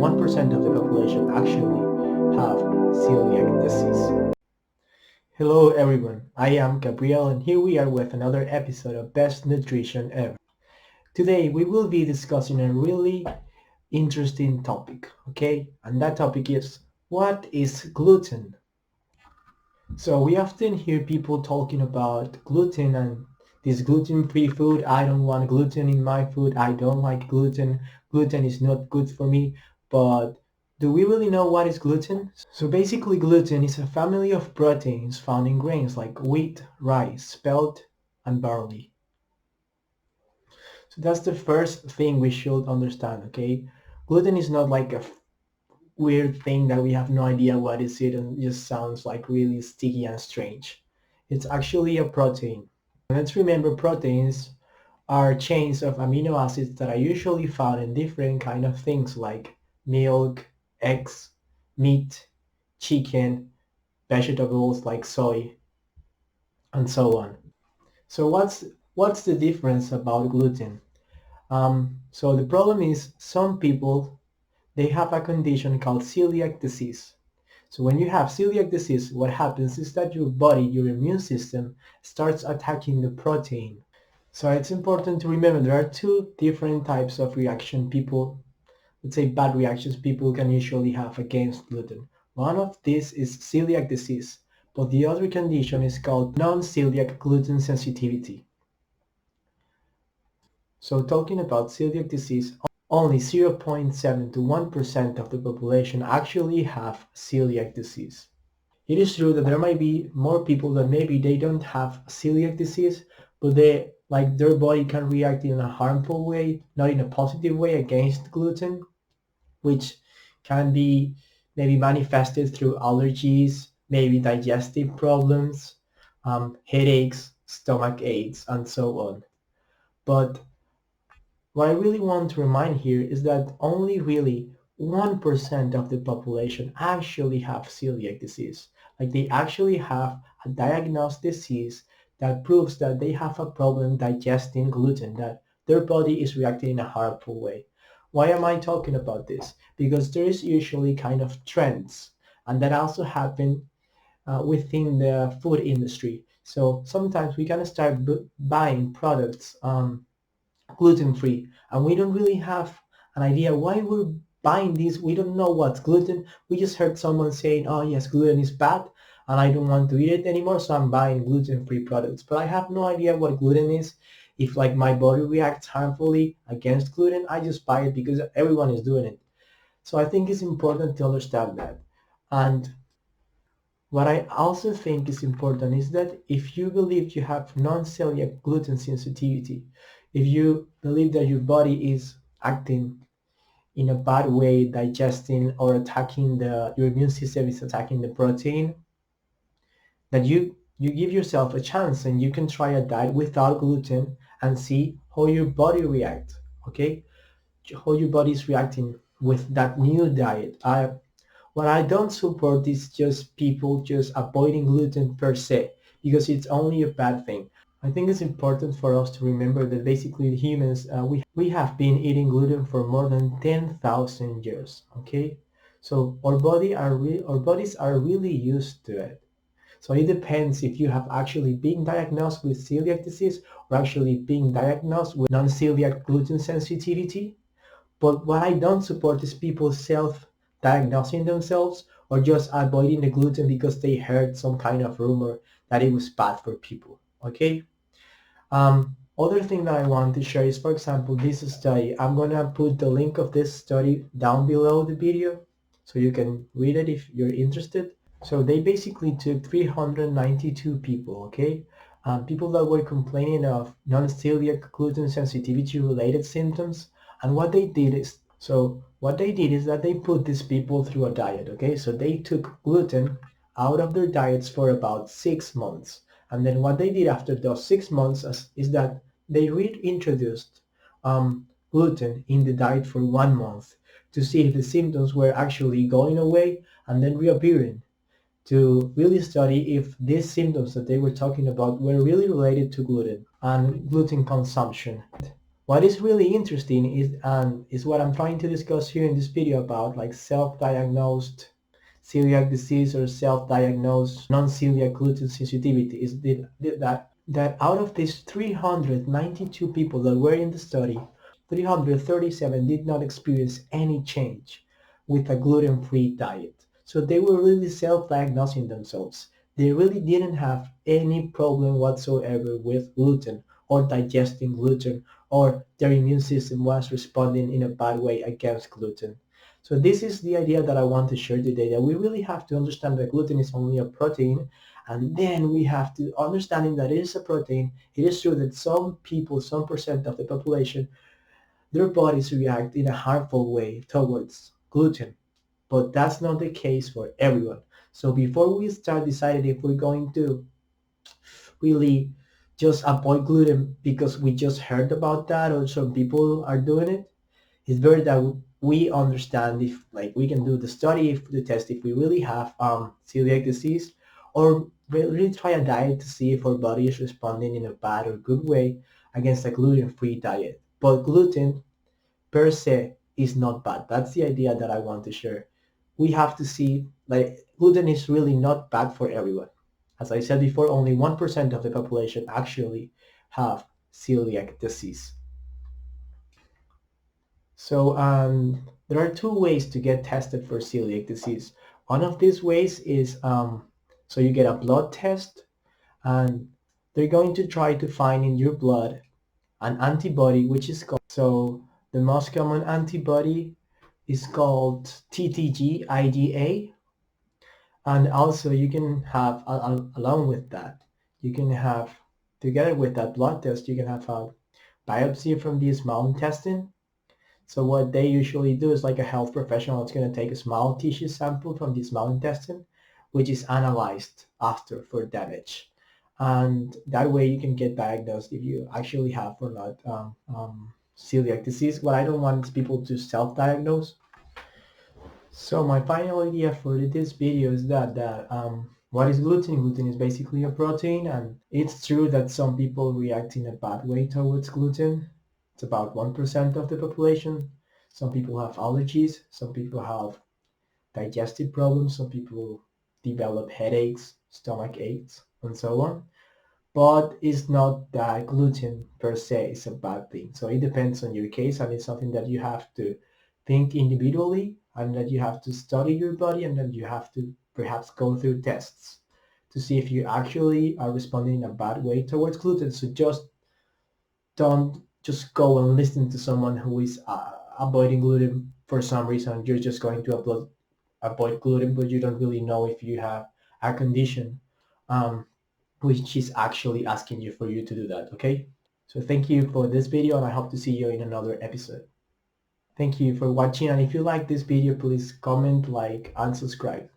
1% of the population actually have celiac disease. Hello everyone, I am Gabriel and here we are with another episode of Best Nutrition Ever. Today we will be discussing a really interesting topic, okay? And that topic is, what is gluten? So we often hear people talking about gluten and this gluten-free food. I don't want gluten in my food. I don't like gluten. Gluten is not good for me. But do we really know what is gluten? So basically gluten is a family of proteins found in grains like wheat, rice, spelt, and barley. So that's the first thing we should understand, okay? Gluten is not like a weird thing that we have no idea what is it and just sounds like really sticky and strange. It's actually a protein. And let's remember proteins are chains of amino acids that are usually found in different kind of things like milk, eggs, meat, chicken, vegetables like soy, and so on. So what's the difference about gluten? So the problem is some people they have a condition called celiac disease. So when you have celiac disease, what happens is that your body, your immune system, starts attacking the protein. So it's important to remember there are two different types of reaction people, let's say bad reactions people can usually have against gluten. One of these is celiac disease, but the other condition is called non-celiac gluten sensitivity. So talking about celiac disease, only 0.7 to 1% of the population actually have celiac disease. It is true that there might be more people that maybe they don't have celiac disease, but they like their body can react in a harmful way, not in a positive way against gluten, which can be maybe manifested through allergies, maybe digestive problems, headaches, stomach aches, and so on. But what I really want to remind here is that only really 1% of the population actually have celiac disease. Like they actually have a diagnosed disease that proves that they have a problem digesting gluten, that their body is reacting in a harmful way. Why am I talking about this? Because there is usually kind of trends, and that also happen within the food industry. So sometimes we can start buying products gluten-free and we don't really have an idea why we're buying these. We don't know what's gluten. We just heard someone saying, oh yes, gluten is bad and I don't want to eat it anymore, so I'm buying gluten-free products. But I have no idea what gluten is. If like my body reacts harmfully against gluten, I just buy it because everyone is doing it. So I think it's important to understand that. And what I also think is important is that if you believe you have non-celiac gluten sensitivity, if you believe that your body is acting in a bad way, digesting or attacking your immune system is attacking the protein, that you give yourself a chance and you can try a diet without gluten and see how your body reacts, okay? How your body is reacting with that new diet. What I don't support is just people just avoiding gluten per se, because it's only a bad thing. I think it's important for us to remember that basically humans, we have been eating gluten for more than 10,000 years, okay? So our bodies are really used to it. So it depends if you have actually been diagnosed with celiac disease or actually being diagnosed with non-celiac gluten sensitivity. But what I don't support is people self-diagnosing themselves or just avoiding the gluten because they heard some kind of rumor that it was bad for people. Okay? Other thing that I want to share is, for example, this study. I'm gonna put the link of this study down below the video so you can read it if you're interested. So they basically took 392 people, okay? People that were complaining of non-celiac gluten sensitivity related symptoms. And what they did is that they put these people through a diet, okay? So they took gluten out of their diets for about 6 months. And then what they did after those 6 months is that they reintroduced gluten in the diet for 1 month to see if the symptoms were actually going away and then reappearing, to really study if these symptoms that they were talking about were really related to gluten and gluten consumption. What is really interesting is what I'm trying to discuss here in this video about like self-diagnosed celiac disease or self-diagnosed non-celiac gluten sensitivity is that out of these 392 people that were in the study, 337 did not experience any change with a gluten-free diet. So they were really self-diagnosing themselves. They really didn't have any problem whatsoever with gluten or digesting gluten, or their immune system was responding in a bad way against gluten. So this is the idea that I want to share today, that we really have to understand that gluten is only a protein, and then we have to understanding that it is a protein. It is true that some people, some percent of the population, their bodies react in a harmful way towards gluten, but that's not the case for everyone. So before we start deciding if we're going to really just avoid gluten because we just heard about that or some people are doing it, it's better that we understand if like we can do the study, if the test, if we really have celiac disease, or really try a diet to see if our body is responding in a bad or good way against a gluten-free diet. But gluten per se is not bad. That's the idea that I want to share. We have to see like gluten is really not bad for everyone. As I said before, only 1% of the population actually have celiac disease. So there are two ways to get tested for celiac disease. One of these ways is so you get a blood test, and they're going to try to find in your blood an antibody which is called, so the most common antibody is called TTG IgA, and also you can have along with that, you can have together with that blood test, you can have a biopsy from the small intestine. So what they usually do is like a health professional is going to take a small tissue sample from the small intestine, which is analyzed after for damage. And that way you can get diagnosed if you actually have or not celiac disease. What I don't want is people to self-diagnose. So my final idea for this video is that what is gluten? Gluten is basically a protein, and it's true that some people react in a bad way towards gluten. It's about 1% of the population. Some people have allergies, some people have digestive problems, some people develop headaches, stomach aches, and so on. But it's not that gluten per se is a bad thing. So it depends on your case, and it's something that you have to think individually, and that you have to study your body, and then you have to perhaps go through tests to see if you actually are responding in a bad way towards gluten. So just don't just go and listen to someone who is avoiding gluten for some reason. You're just going to avoid gluten, but you don't really know if you have a condition um, which is actually asking you for you to do that, okay? So thank you for this video, and I hope to see you in another episode. Thank you for watching, and if you like this video, please comment, like, and subscribe.